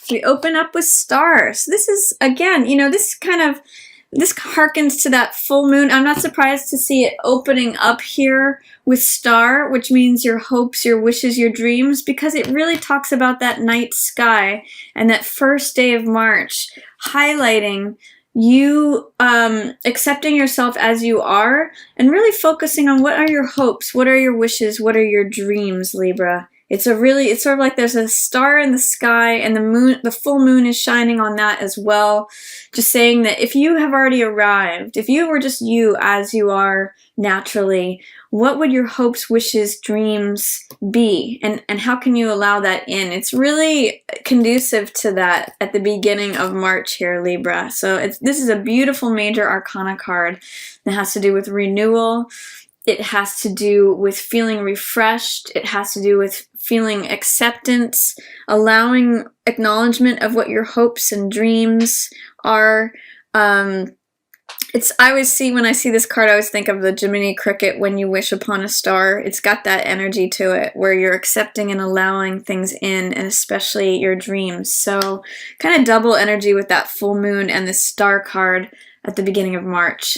we open up with stars. This is, again, this harkens to that full moon. I'm not surprised to see it opening up here with star, which means your hopes, your wishes, your dreams, because it really talks about that night sky and that first day of March, highlighting you accepting yourself as you are and really focusing on what are your hopes, what are your wishes, what are your dreams, Libra. It's sort of like there's a star in the sky and the full moon is shining on that as well. Just saying that if you have already arrived, if you were just you as you are naturally, what would your hopes, wishes, dreams be? And how can you allow that in? It's really conducive to that at the beginning of March here, Libra. So this is a beautiful major arcana card that has to do with renewal. It has to do with feeling refreshed. It has to do with feeling acceptance, allowing acknowledgement of what your hopes and dreams are. I always see, when I see this card, I always think of the Jiminy Cricket, when you wish upon a star. It's got that energy to it, where you're accepting and allowing things in, and especially your dreams. So kind of double energy with that full moon and the star card at the beginning of March.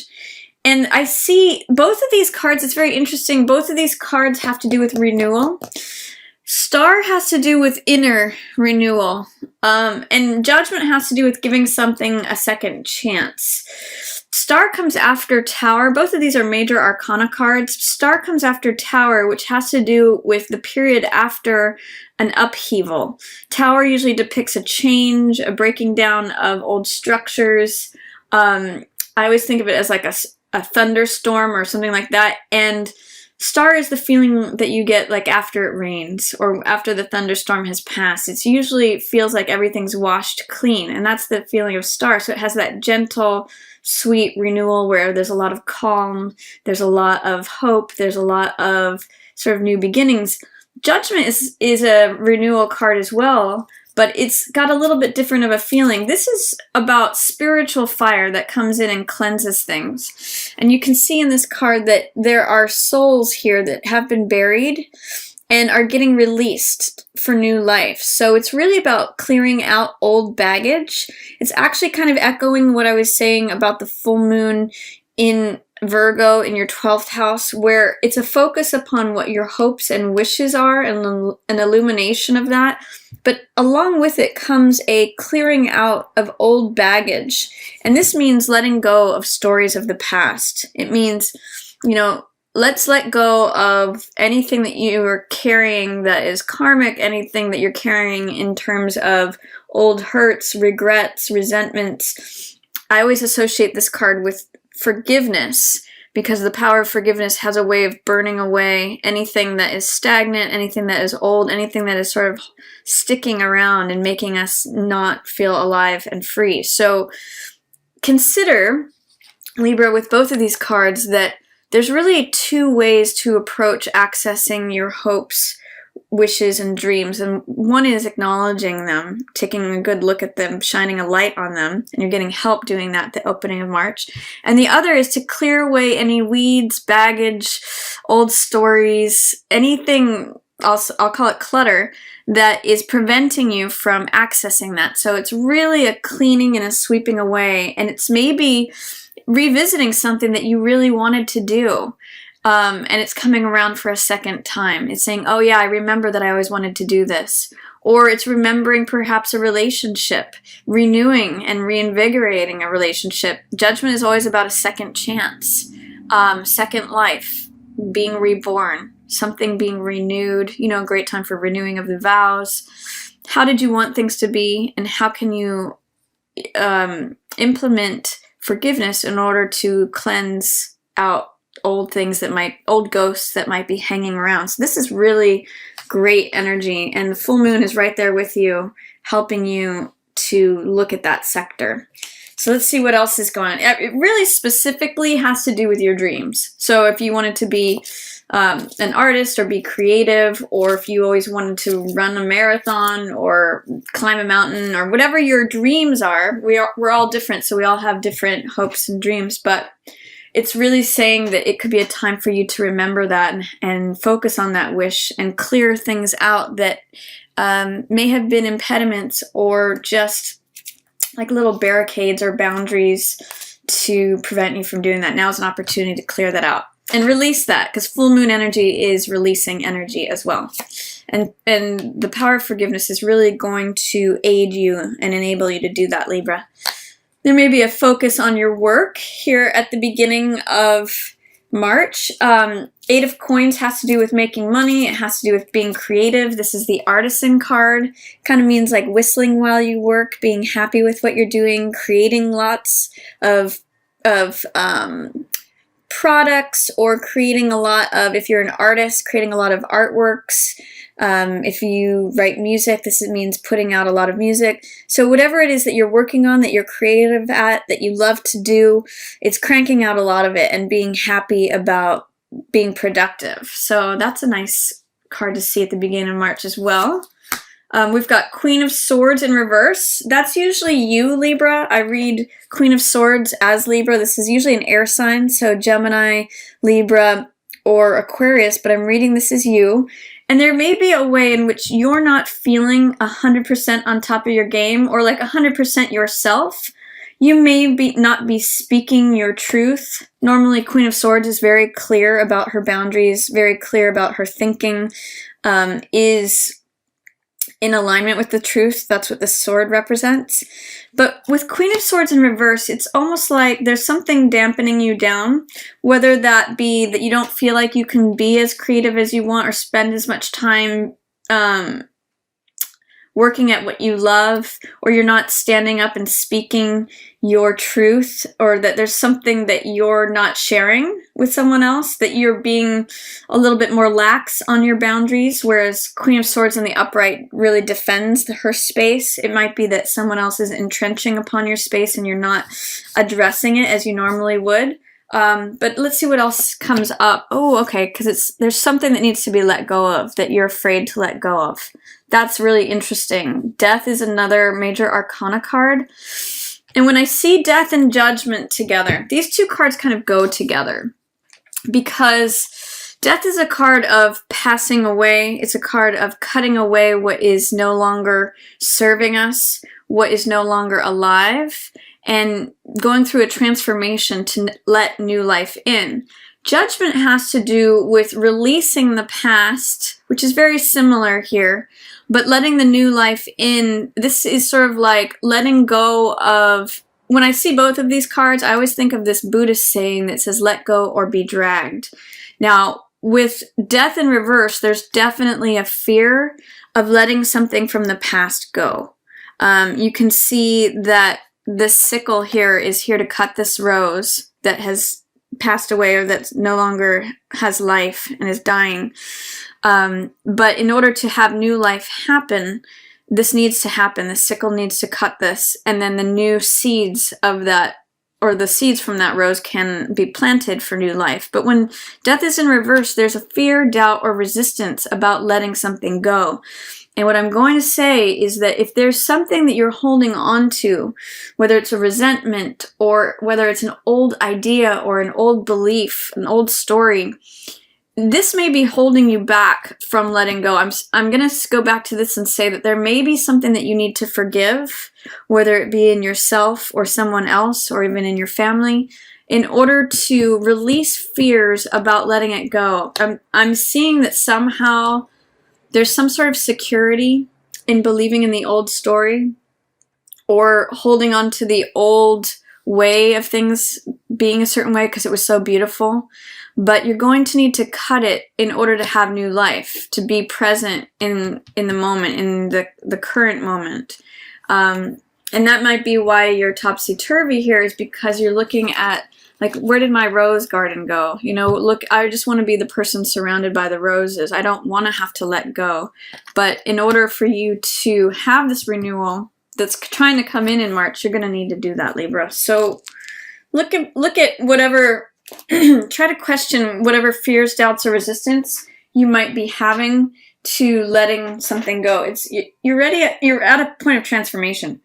And I see both of these cards, it's very interesting, both of these cards have to do with renewal. Star has to do with inner renewal, and Judgment has to do with giving something a second chance. Star comes after Tower. Both of these are major arcana cards. Star comes after Tower, which has to do with the period after an upheaval. Tower usually depicts a change, a breaking down of old structures. I always think of it as like a thunderstorm or something like that. And Star is the feeling that you get like after it rains or after the thunderstorm has passed. It usually feels like everything's washed clean, and that's the feeling of Star. So it has that gentle, sweet renewal where there's a lot of calm, there's a lot of hope, there's a lot of sort of new beginnings. Judgment is a renewal card as well, but it's got a little bit different of a feeling. This is about spiritual fire that comes in and cleanses things. And you can see in this card that there are souls here that have been buried and are getting released for new life. So it's really about clearing out old baggage. It's actually kind of echoing what I was saying about the full moon in Virgo in your 12th house, where it's a focus upon what your hopes and wishes are and an illumination of that. But along with it comes a clearing out of old baggage. And this means letting go of stories of the past. It means, let's let go of anything that you are carrying that is karmic, anything that you're carrying in terms of old hurts, regrets, resentments. I always associate this card with forgiveness, because the power of forgiveness has a way of burning away anything that is stagnant, anything that is old, anything that is sort of sticking around and making us not feel alive and free. So consider, Libra, with both of these cards, that there's really two ways to approach accessing your hopes, wishes, and dreams. And one is acknowledging them, taking a good look at them, shining a light on them, and you're getting help doing that at the opening of March. And the other is to clear away any weeds, baggage, old stories, anything, I'll call it clutter, that is preventing you from accessing that. So it's really a cleaning and a sweeping away, and it's maybe revisiting something that you really wanted to do. And it's coming around for a second time. It's saying, oh yeah, I remember that I always wanted to do this. Or it's remembering perhaps a relationship, renewing and reinvigorating a relationship. Judgment is always about a second chance, second life, being reborn, something being renewed, a great time for renewing of the vows. How did you want things to be, and how can you implement forgiveness in order to cleanse out old ghosts that might be hanging around. So this is really great energy, and the full moon is right there with you, helping you to look at that sector. So let's see what else is going on. It really specifically has to do with your dreams. So if you wanted to be an artist or be creative, or if you always wanted to run a marathon or climb a mountain, or whatever your dreams are, we're all different, so we all have different hopes and dreams, but it's really saying that it could be a time for you to remember that and focus on that wish and clear things out that may have been impediments or just like little barricades or boundaries to prevent you from doing that. Now is an opportunity to clear that out and release that, because full moon energy is releasing energy as well. And the power of forgiveness is really going to aid you and enable you to do that, Libra. There may be a focus on your work here at the beginning of March. Eight of Coins has to do with making money. It has to do with being creative. This is the Artisan card. Kind of means like whistling while you work, being happy with what you're doing, creating lots of products, or creating a lot of, if you're an artist, creating a lot of artworks. If you write music, this means putting out a lot of music. So whatever it is that you're working on, that you're creative at, that you love to do, it's cranking out a lot of it and being happy about being productive. So that's a nice card to see at the beginning of March as well. We've got Queen of Swords in reverse. That's usually you, Libra. I read Queen of Swords as Libra. This is usually an air sign, so Gemini, Libra, or Aquarius, but I'm reading this as you. And there may be a way in which you're not feeling 100% on top of your game, or like 100% yourself. You may not be speaking your truth. Normally, Queen of Swords is very clear about her boundaries, very clear about her thinking, is in alignment with the truth. That's what the sword represents. But with Queen of Swords in reverse, it's almost like there's something dampening you down, whether that be that you don't feel like you can be as creative as you want or spend as much time working at what you love, or you're not standing up and speaking your truth, or that there's something that you're not sharing with someone else, that you're being a little bit more lax on your boundaries, whereas Queen of Swords in the upright really defends her space. It might be that someone else is entrenching upon your space and you're not addressing it as you normally would. But let's see what else comes up. Oh, okay, because there's something that needs to be let go of, that you're afraid to let go of. That's really interesting. Death is another major arcana card. And when I see Death and Judgment together, these two cards kind of go together, because Death is a card of passing away. It's a card of cutting away what is no longer serving us, what is no longer alive, and going through a transformation to let new life in. Judgment has to do with releasing the past, which is very similar here, but letting the new life in. This is sort of like letting go of, when I see both of these cards, I always think of this Buddhist saying that says, let go or be dragged. Now, with Death in reverse, there's definitely a fear of letting something from the past go. You can see that this sickle here is here to cut this rose that has passed away, or that no longer has life and is dying. But in order to have new life happen, this needs to happen. The sickle needs to cut this, and then the new seeds of that, or the seeds from that rose, can be planted for new life. But when Death is in reverse, there's a fear, doubt, or resistance about letting something go. And what I'm going to say is that if there's something that you're holding on to, whether it's a resentment, or whether it's an old idea or an old belief, an old story, this may be holding you back from letting go. I'm going to go back to this and say that there may be something that you need to forgive, whether it be in yourself or someone else, or even in your family, in order to release fears about letting it go. I'm seeing that somehow there's some sort of security in believing in the old story, or holding on to the old way of things being a certain way because it was so beautiful. But you're going to need to cut it in order to have new life, to be present in the moment, in the current moment. And that might be why you're topsy-turvy here, is because you're looking at, like, where did my rose garden go? You know, look, I just want to be the person surrounded by the roses. I don't want to have to let go. But in order for you to have this renewal that's trying to come in March, you're going to need to do that, Libra. So look at whatever, try to question whatever fears, doubts, or resistance you might be having to letting something go. You're ready. You're at a point of transformation.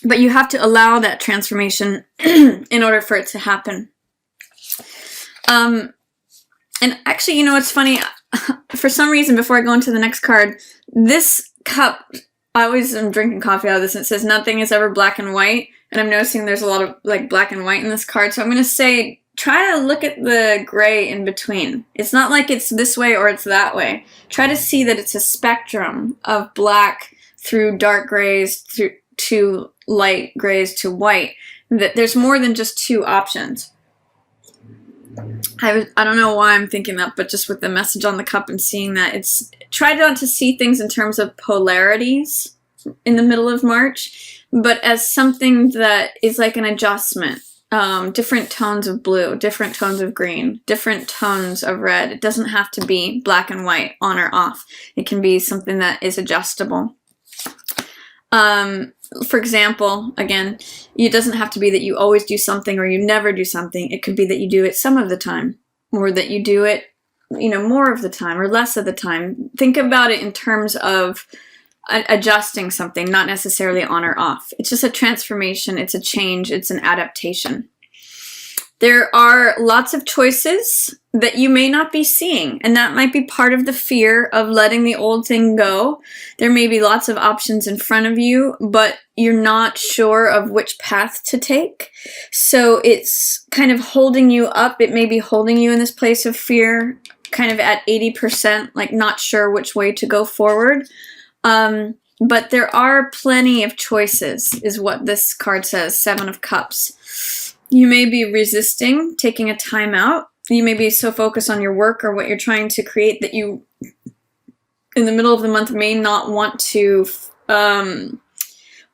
but you have to allow that transformation in order for it to happen. And actually, you know what's funny? For some reason, before I go into the next card, this cup, I always am drinking coffee out of this, and it says nothing is ever black and white. And I'm noticing there's a lot of like black and white in this card. So I'm going to say, try to look at the gray in between. It's not like it's this way or it's that way. Try to see that it's a spectrum of black through dark grays through to light grays to white. That there's more than just two options. I don't know why I'm thinking that, but just with the message on the cup and seeing that, it's try not to see things in terms of polarities in the middle of March, but as something that is like an adjustment. Different tones of blue, different tones of green, different tones of red. It doesn't have to be black and white, on or off. It can be something that is adjustable. For example, again, it doesn't have to be that you always do something or you never do something. It could be that you do it some of the time, or that you do it, you know, more of the time or less of the time. Think about it in terms of adjusting something, not necessarily on or off. It's just a transformation, it's a change, it's an adaptation. There are lots of choices that you may not be seeing, and that might be part of the fear of letting the old thing go. There may be lots of options in front of you, but you're not sure of which path to take. So it's kind of holding you up. It may be holding you in this place of fear, kind of at 80%, like not sure which way to go forward. But there are plenty of choices, is what this card says, Seven of Cups. You may be resisting taking a time out. You may be so focused on your work or what you're trying to create that you, in the middle of the month, may not want to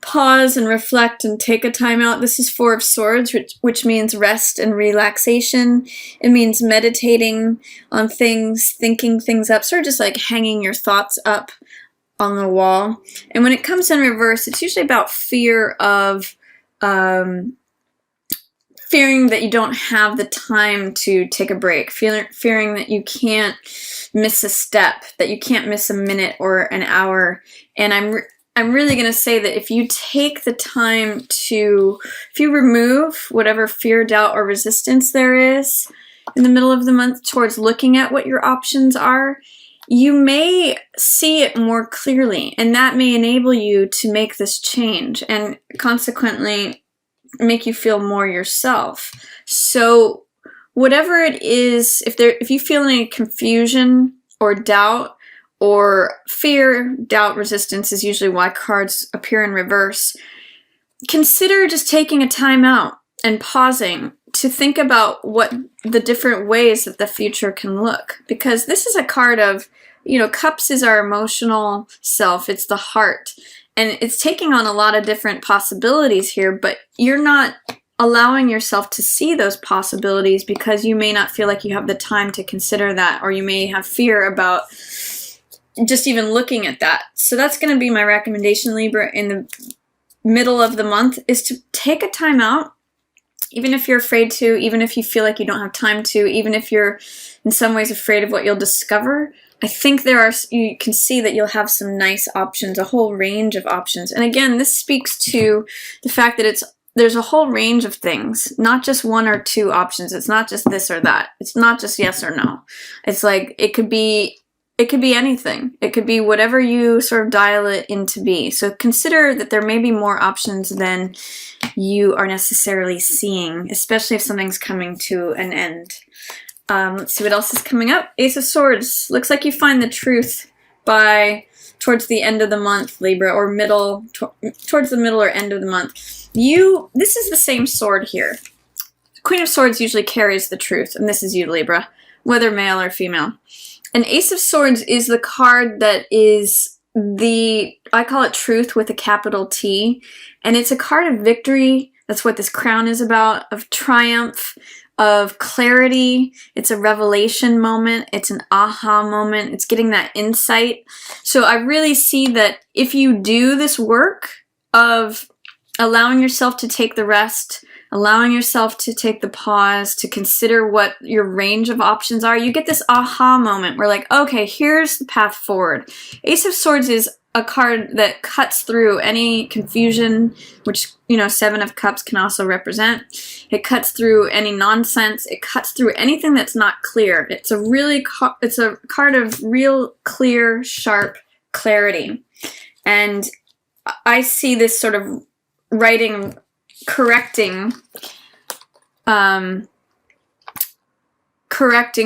pause and reflect and take a time out. This is Four of Swords, which means rest and relaxation. It means meditating on things, thinking things up, sort of just like hanging your thoughts up on the wall. And when it comes in reverse, it's usually about fear of fearing that you don't have the time to take a break, fearing that you can't miss a step, that you can't miss a minute or an hour. And I'm really going to say that if you take the time to, if you remove whatever fear, doubt, or resistance there is in the middle of the month towards looking at what your options are, you may see it more clearly, and that may enable you to make this change and consequently make you feel more yourself. So whatever it is, if you feel any confusion or doubt or fear, doubt, resistance is usually why cards appear in reverse, consider just taking a time out and pausing to think about what the different ways that the future can look. Because this is a card of, you know, Cups is our emotional self, it's the heart. And it's taking on a lot of different possibilities here, but you're not allowing yourself to see those possibilities because you may not feel like you have the time to consider that, or you may have fear about just even looking at that. So that's going to be my recommendation, Libra, in the middle of the month, is to take a time out, even if you're afraid to, even if you feel like you don't have time to, even if you're in some ways afraid of what you'll discover. I think you can see that you'll have some nice options, a whole range of options. And again, this speaks to the fact that there's a whole range of things, not just one or two options. It's not just this or that. It's not just yes or no. It's like, it could be anything. It could be whatever you sort of dial it in to be. So consider that there may be more options than you are necessarily seeing, especially if something's coming to an end. Let's see what else is coming up. Ace of Swords. Looks like you find the truth towards the end of the month, Libra, or towards the middle or end of the month. This is the same sword here. Queen of Swords usually carries the truth, and this is you, Libra, whether male or female. And Ace of Swords is the card that is I call it truth with a capital T, and it's a card of victory. That's what this crown is about, of triumph, of clarity. It's a revelation moment. It's an aha moment. It's getting that insight. So I really see that if you do this work of allowing yourself to take the rest, allowing yourself to take the pause, to consider what your range of options are, you get this aha moment where like, okay, here's the path forward. Ace of Swords is a card that cuts through any confusion, which, you know, Seven of Cups can also represent. It cuts through any nonsense. It cuts through anything that's not clear. It's a card of real clear, sharp clarity. And I see this sort of writing, correcting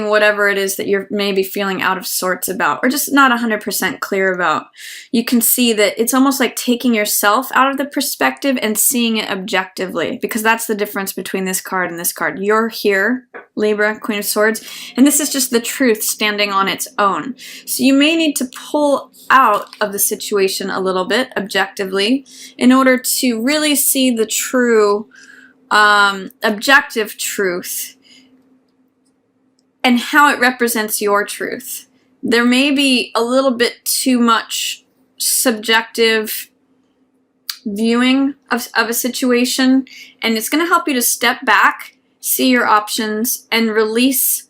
whatever it is that you're maybe feeling out of sorts about, or just not 100% clear about. You can see that it's almost like taking yourself out of the perspective and seeing it objectively, because that's the difference between this card and this card. You're here, Libra, Queen of Swords, and this is just the truth standing on its own. So you may need to pull out of the situation a little bit objectively in order to really see the true, objective truth and how it represents your truth. There may be a little bit too much subjective viewing of a situation, and it's going to help you to step back, see your options, and release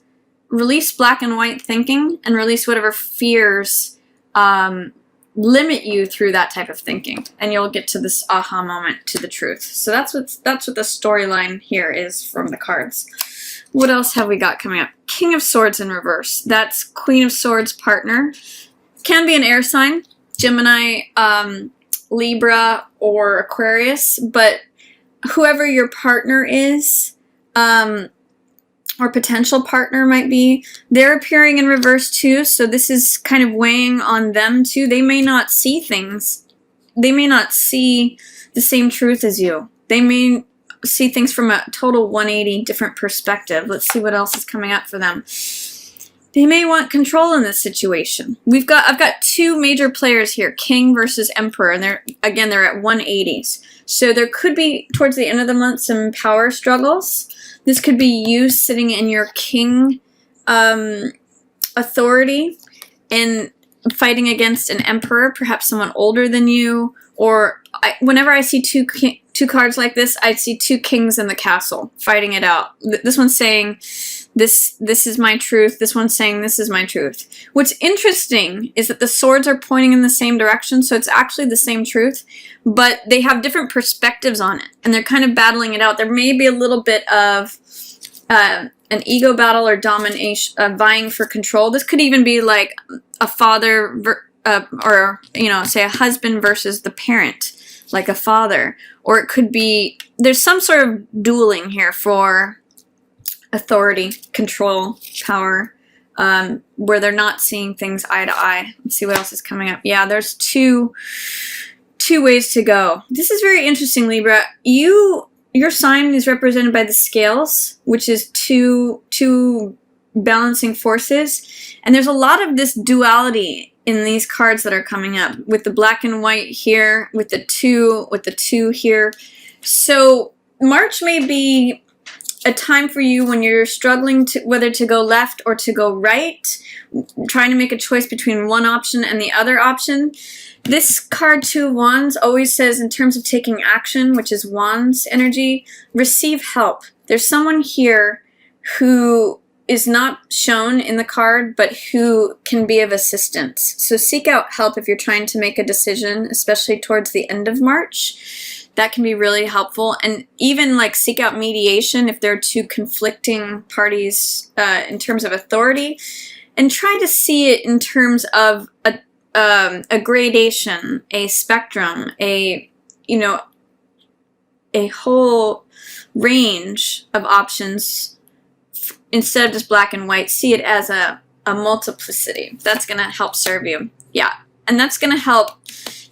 black and white thinking, and release whatever fears limit you through that type of thinking, and you'll get to this aha moment, to the truth. So that's what the storyline here is from the cards. What else have we got coming up? King of Swords in reverse. That's Queen of Swords partner. Can be an air sign, Gemini, Libra, or Aquarius, but whoever your partner is, or potential partner might be, they're appearing in reverse too, so this is kind of weighing on them too. They may not see things. They may not see the same truth as you. They may see things from a total 180 different perspective. Let's see what else is coming up for them. They may want control in this situation. I've got two major players here, King versus Emperor, and they're at 180s. So there could be, towards the end of the month, some power struggles. This could be you sitting in your King authority and fighting against an Emperor, perhaps someone older than you, or whenever I see two cards like this, I see two kings in the castle fighting it out. This one's saying, this is my truth. This one's saying, this is my truth. What's interesting is that the swords are pointing in the same direction, so it's actually the same truth, but they have different perspectives on it, and they're kind of battling it out. There may be a little bit of an ego battle or domination, vying for control. This could even be like a father or, you know, say a husband versus the parent, like a father. Or it could be, there's some sort of dueling here for authority, control, power, where they're not seeing things eye to eye. Let's see what else is coming up. Yeah, there's two ways to go. This is very interesting, Libra. Your sign is represented by the scales, which is two balancing forces. And there's a lot of this duality in these cards that are coming up, with the black and white here, with the two here. So March may be a time for you when you're struggling to whether to go left or to go right, trying to make a choice between one option and the other option. This card, Two of Wands, always says, in terms of taking action, which is Wands energy, receive help. There's someone here who is not shown in the card, but who can be of assistance. So seek out help if you're trying to make a decision, especially towards the end of March. That can be really helpful. And even like seek out mediation if there are two conflicting parties in terms of authority, and try to see it in terms of a gradation, a spectrum, a whole range of options. Instead of just black and white, see it as a multiplicity. That's going to help serve you. Yeah. And that's going to help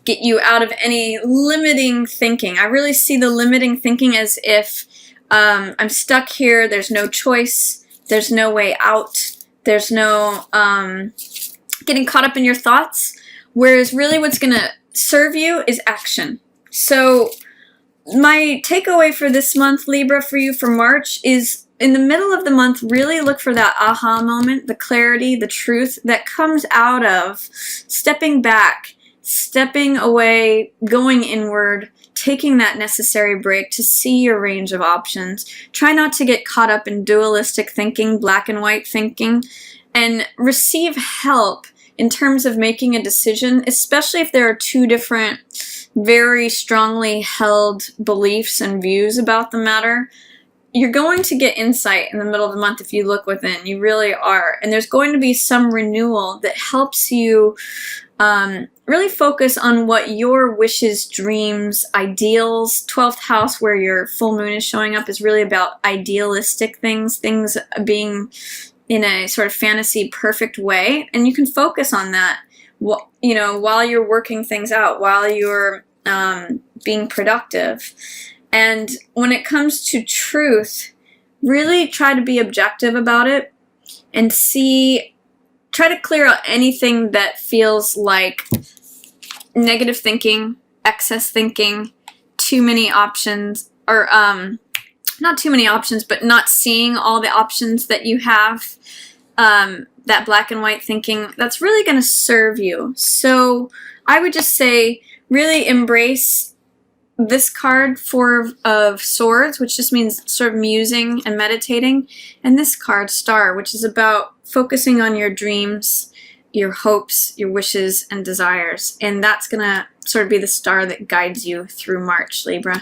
get you out of any limiting thinking. I really see the limiting thinking as if I'm stuck here, there's no choice, there's no way out, there's no getting caught up in your thoughts. Whereas really what's going to serve you is action. So my takeaway for this month, Libra, for you for March is, in the middle of the month, really look for that aha moment, the clarity, the truth that comes out of stepping back, stepping away, going inward, taking that necessary break to see your range of options. Try not to get caught up in dualistic thinking, black and white thinking, and receive help in terms of making a decision, especially if there are two different very strongly held beliefs and views about the matter. You're going to get insight in the middle of the month if you look within. You really are. And there's going to be some renewal that helps you really focus on what your wishes, dreams, ideals. 12th house, where your full moon is showing up, is really about idealistic things, things being in a sort of fantasy perfect way. And you can focus on that, you know, while you're working things out, while you're being productive. And when it comes to truth, really try to be objective about it and try to clear out anything that feels like negative thinking, excess thinking, too many options, or not too many options, but not seeing all the options that you have, that black and white thinking, that's really going to serve you. So I would just say really embrace this card, Four of Swords, which just means sort of musing and meditating, and this card, Star, which is about focusing on your dreams, your hopes, your wishes, and desires. And that's going to sort of be the star that guides you through March, Libra.